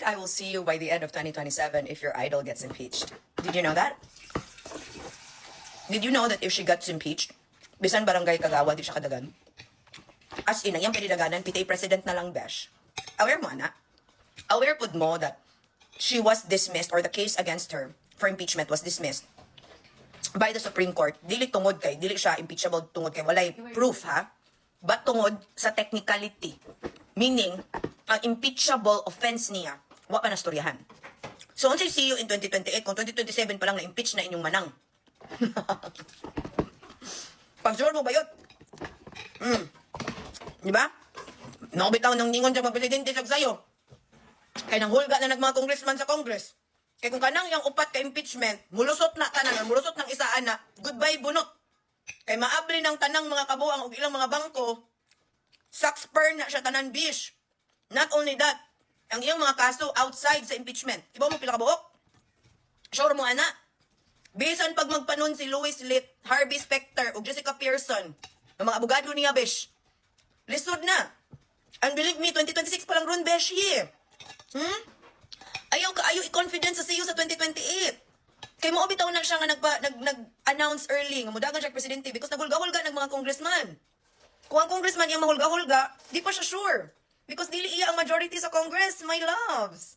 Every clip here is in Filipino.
think I will see you by the end of 2027 if your idol gets impeached. Did you know that? Did you know that if she gets impeached, bisan barangay Kagawa, di siya kadagan? As in, ang iyang pinidaganan, pitay president na lang, besh. Aware mo, ana? Aware pud mo that she was dismissed or the case against her for impeachment was dismissed by the Supreme Court. Dili tungod kay, dili siya impeachable tungod kay walay proof, ha? But tungod sa technicality. Meaning, ang impeachable offense niya, wa pa nastoryahan. So, once I see you in 2028, kung 2027 pa lang na-impeach na inyong manang. Pag-sure mo ba yun? Diba? Nakabitaw ng ningon siya mag-presidente siya sa'yo. Kaya nang hulga na mga congressman sa Congress. Kaya kung kanang yung upat ka impeachment, mulusot na tanan, mulusot ng isaan na, goodbye bunot. Kaya maabli ng tanang mga kabuang o ilang mga bangko, suckspur na siya tanan bish. Not only that, ang iyang mga kaso outside sa impeachment. Iba mo pila kabuok? Sure mo ana? Bisan pag magpanon si Louis Litt, Harvey Specter, o Jessica Pearson, ng mga abogado niya bish, lisod na. And believe me, 2026 pa lang ron besh ye. Ayaw i-confidence sa iyo sa 2028. Kaya mo bitaw na siya nga nag-announce early nga mudagan siya presidente because nagulga-hulga ng mga congressman. Kung ang congressman yung mahulga-hulga, di pa siya sure. Because dili iya ang majority sa Congress, my loves.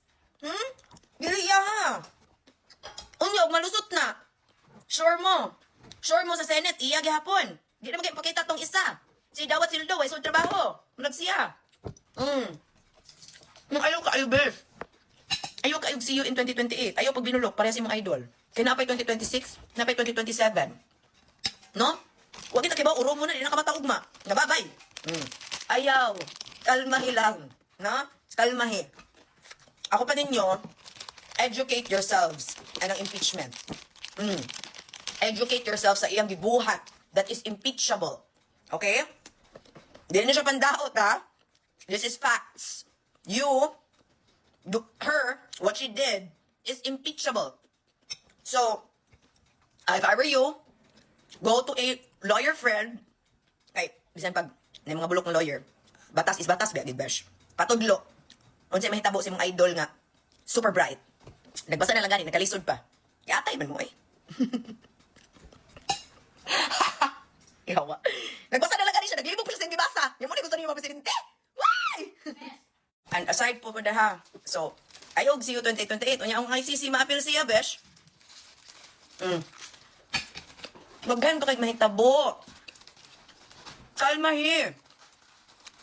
Dili iya ha. Unyog, malusot na. Sure mo. Sure mo sa Senate, iya gihapon. Di na magpakita tong isa. Si Dawat Sildo, ay so trabaho. Mulag siya. Ayaw ka, ayaw bes. Ayaw ka, see you in 2028. Ayaw pag binulok, pareha si mga idol. Kaya napay 2026, napay 2027. No? Huwag kita kibaw, uro mo na, di na kamataugma. Nababay. Ayaw. Kalmahi lang. No? Kalmahi. Ako pa ninyo, educate yourselves. Anong impeachment? Educate yourselves sa iyang gibuhat that is impeachable. Okay? Di na siya pandaot, ha? This is facts. What she did is impeachable. So, if I were you, go to a lawyer friend, kay, bisan pag, may mga bulok ng lawyer, batas is batas, besh. Patudlo. Unsa mahitabo si mga idol nga, super bright. Nagbasa na lang gani, nagkalisod pa. Kaya atay man mo eh. Yawa. Nagbasa na lang gani siya, naglibog pa siya sa hindi basa. Yung muna gusto niyo mga presidente. Why? And aside po da ha, so, ayog see you 2028. Unya ang ICC maapil siya, besh. Maghan ka kay mahitabo. Kalmahi.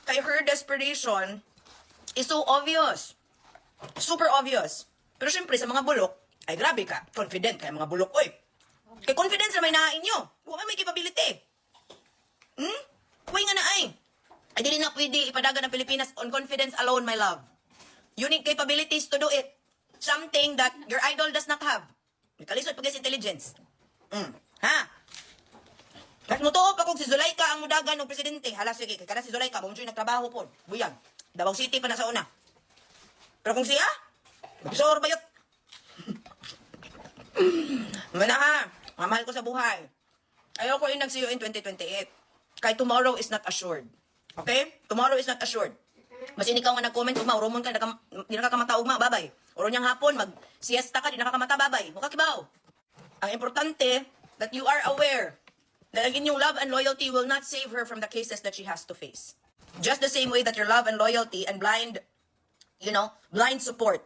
Kay her desperation is so obvious. Super obvious. Pero syempre sa mga bulok, ay grabe ka. Confident kay mga bulok. Oy, kay confidence na may nahain nyo. Huwag may capability. Huwag nga na ay. Ay dili na pwede ipadagan ng Pilipinas on confidence alone, my love. You need capabilities to do it. Something that your idol does not have. Kalisod pag intelligence. Ha? Mas mo to, pag si Zulaika ang mudagan ng presidente, hala sige, kada si Zulaika, bang siya nagtrabaho po, buyang, Davao City pa na sa una. Pero kung siya, magsor bayot. Muna ha, mamahal ko sa buhay. Ayaw ko yung nag-see you in 2028. Kaya tomorrow is not assured. Okay? Tomorrow is not assured. Mas ikaw nga nag-comment, ugma, urumon ka, di nakakamata ugma, babay. Uro niyang hapon, mag-siesta ka, di nakakamata, babay. Huwag kibaw. Ang importante, that you are aware that ang inyong love and loyalty will not save her from the cases that she has to face. Just the same way that your love and loyalty and blind support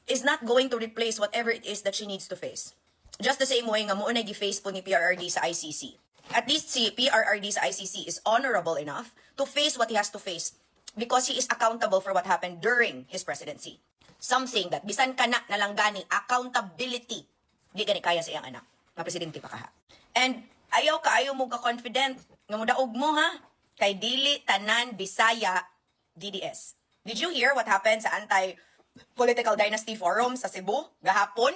is not going to replace whatever it is that she needs to face. Just the same way nga mo na gi-face po ni PRRD sa ICC. At least si PRRD sa ICC is honorable enough to face what he has to face because he is accountable for what happened during his presidency. Something that bisan ka na nalanggani accountability di gani kaya sa iyang anak. Na presidente pa ka ha. And ayaw mo ka-confident nga mudaog mo ha. Kay dili tanan Bisaya DDS. Did you hear what happened sa anti-political dynasty forum sa Cebu gahapon?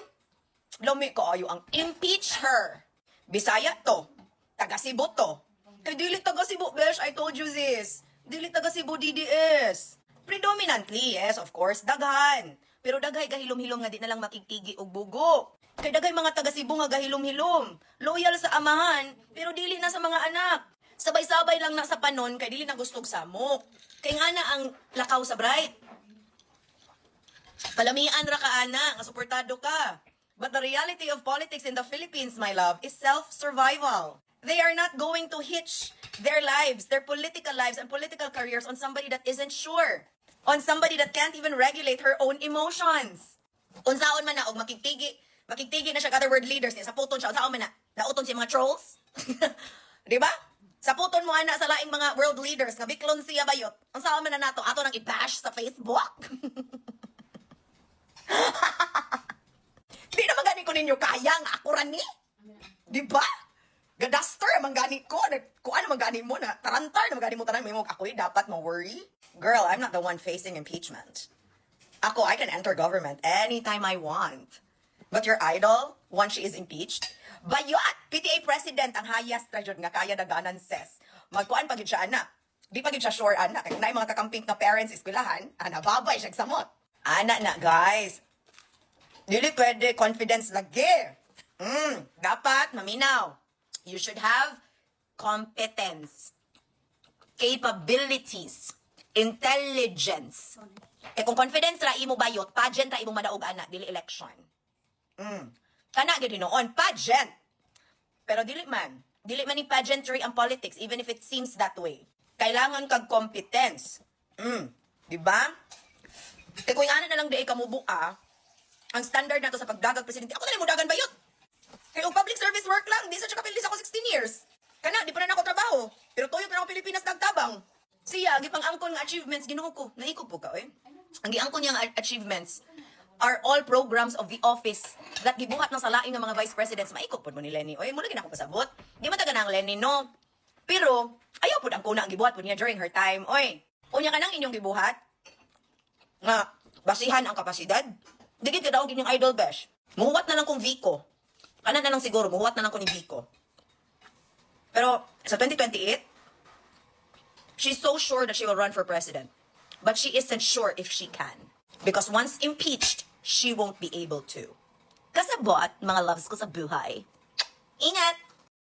Lumi ko ayo ang impeach her. Bisaya to. Taga Cebu to. Kay dili taga Cebu, besh, I told you this. Dili taga Cebu DDS. Predominantly, yes, of course, daghan. Pero daghay gahilom-hilom nga di na lang makikigi og bugo. Kay daghay mga taga Cebu nga gahilom-hilom. Loyal sa amahan, pero dili na sa mga anak. Sabay-sabay lang na sa panon, kay dili na gustog samok. Kay nga na ang lakaw sa bright. Kalamian ra ka ana, nga suportado ka. But the reality of politics in the Philippines, my love, is self-survival. They are not going to hitch their lives, their political lives and political careers on somebody that isn't sure. On somebody that can't even regulate her own emotions. Unsaon man na, og makigtigi na siya other world leaders niya, sa puton siya, unsaon man na, nauton siya mga trolls. Di ba? Sa puton mo ana sa laing mga world leaders, nga biklon siya bayot. Unsaon man na nato, ato nang i-bash sa Facebook. Di naman gani ko ninyo kaya nga ako rani. Di ba? Gadaster naman gani ko. Kuan naman gani mo na. Tarantar naman gani mo tanan. May mga ako'y dapat ma-worry. Girl, I'm not the one facing impeachment. Ako, I can enter government anytime I want. But your idol, once she is impeached, bayot! PTA president ang highest na yun nga kaya daganan ses. Magkuan pagid siya ana. Di pagid siya sure ana. Kaya na yung mga kakamping na parents eskwelahan, ana babay siya samot. Ana na guys. Dili pwede confidence lagi. Dapat maminaw. You should have competence, capabilities, intelligence. Kung confidence ra imo bayot, pageant ra imo madaog ana, dili election. Kana gid noon, pageant. Pero dili man ni pageantry ang politics even if it seems that way. Kailangan kag competence. Di ba? Kung ana na lang di kamubuka, ang standard nato sa pagdagag presidente, ako na lang mo dagan bayot. Kaya public service work lang, di sa tsaka pilis ako 16 years. Kana, di pa na ako trabaho. Pero tuyok na ako Pilipinas nagtabang. Siya, gipang angkon nga achievements, ginuho ko. Naikog po ka, eh. Ang giangkon niya nga achievements are all programs of the office that gibuhat ng salaing ng mga vice presidents. Maikog po mo ni Lenny. Oy, mula ginako pasabot. Di mataga na ang Lenny, no? Pero, ayaw po ang kuna ang gibuhat po niya during her time. Oy, unya ka nang inyong gibuhat? Nga, basihan ang kapasidad. Digit ka daw inyong idol bash. Muhuwat na lang kong Vico. Kanan na lang siguro, muhuwat na lang ko ni Vico. Pero sa 2028, she's so sure that she will run for president. But she isn't sure if she can. Because once impeached, she won't be able to. Kasabot, mga loves ko sa buhay. Ingat!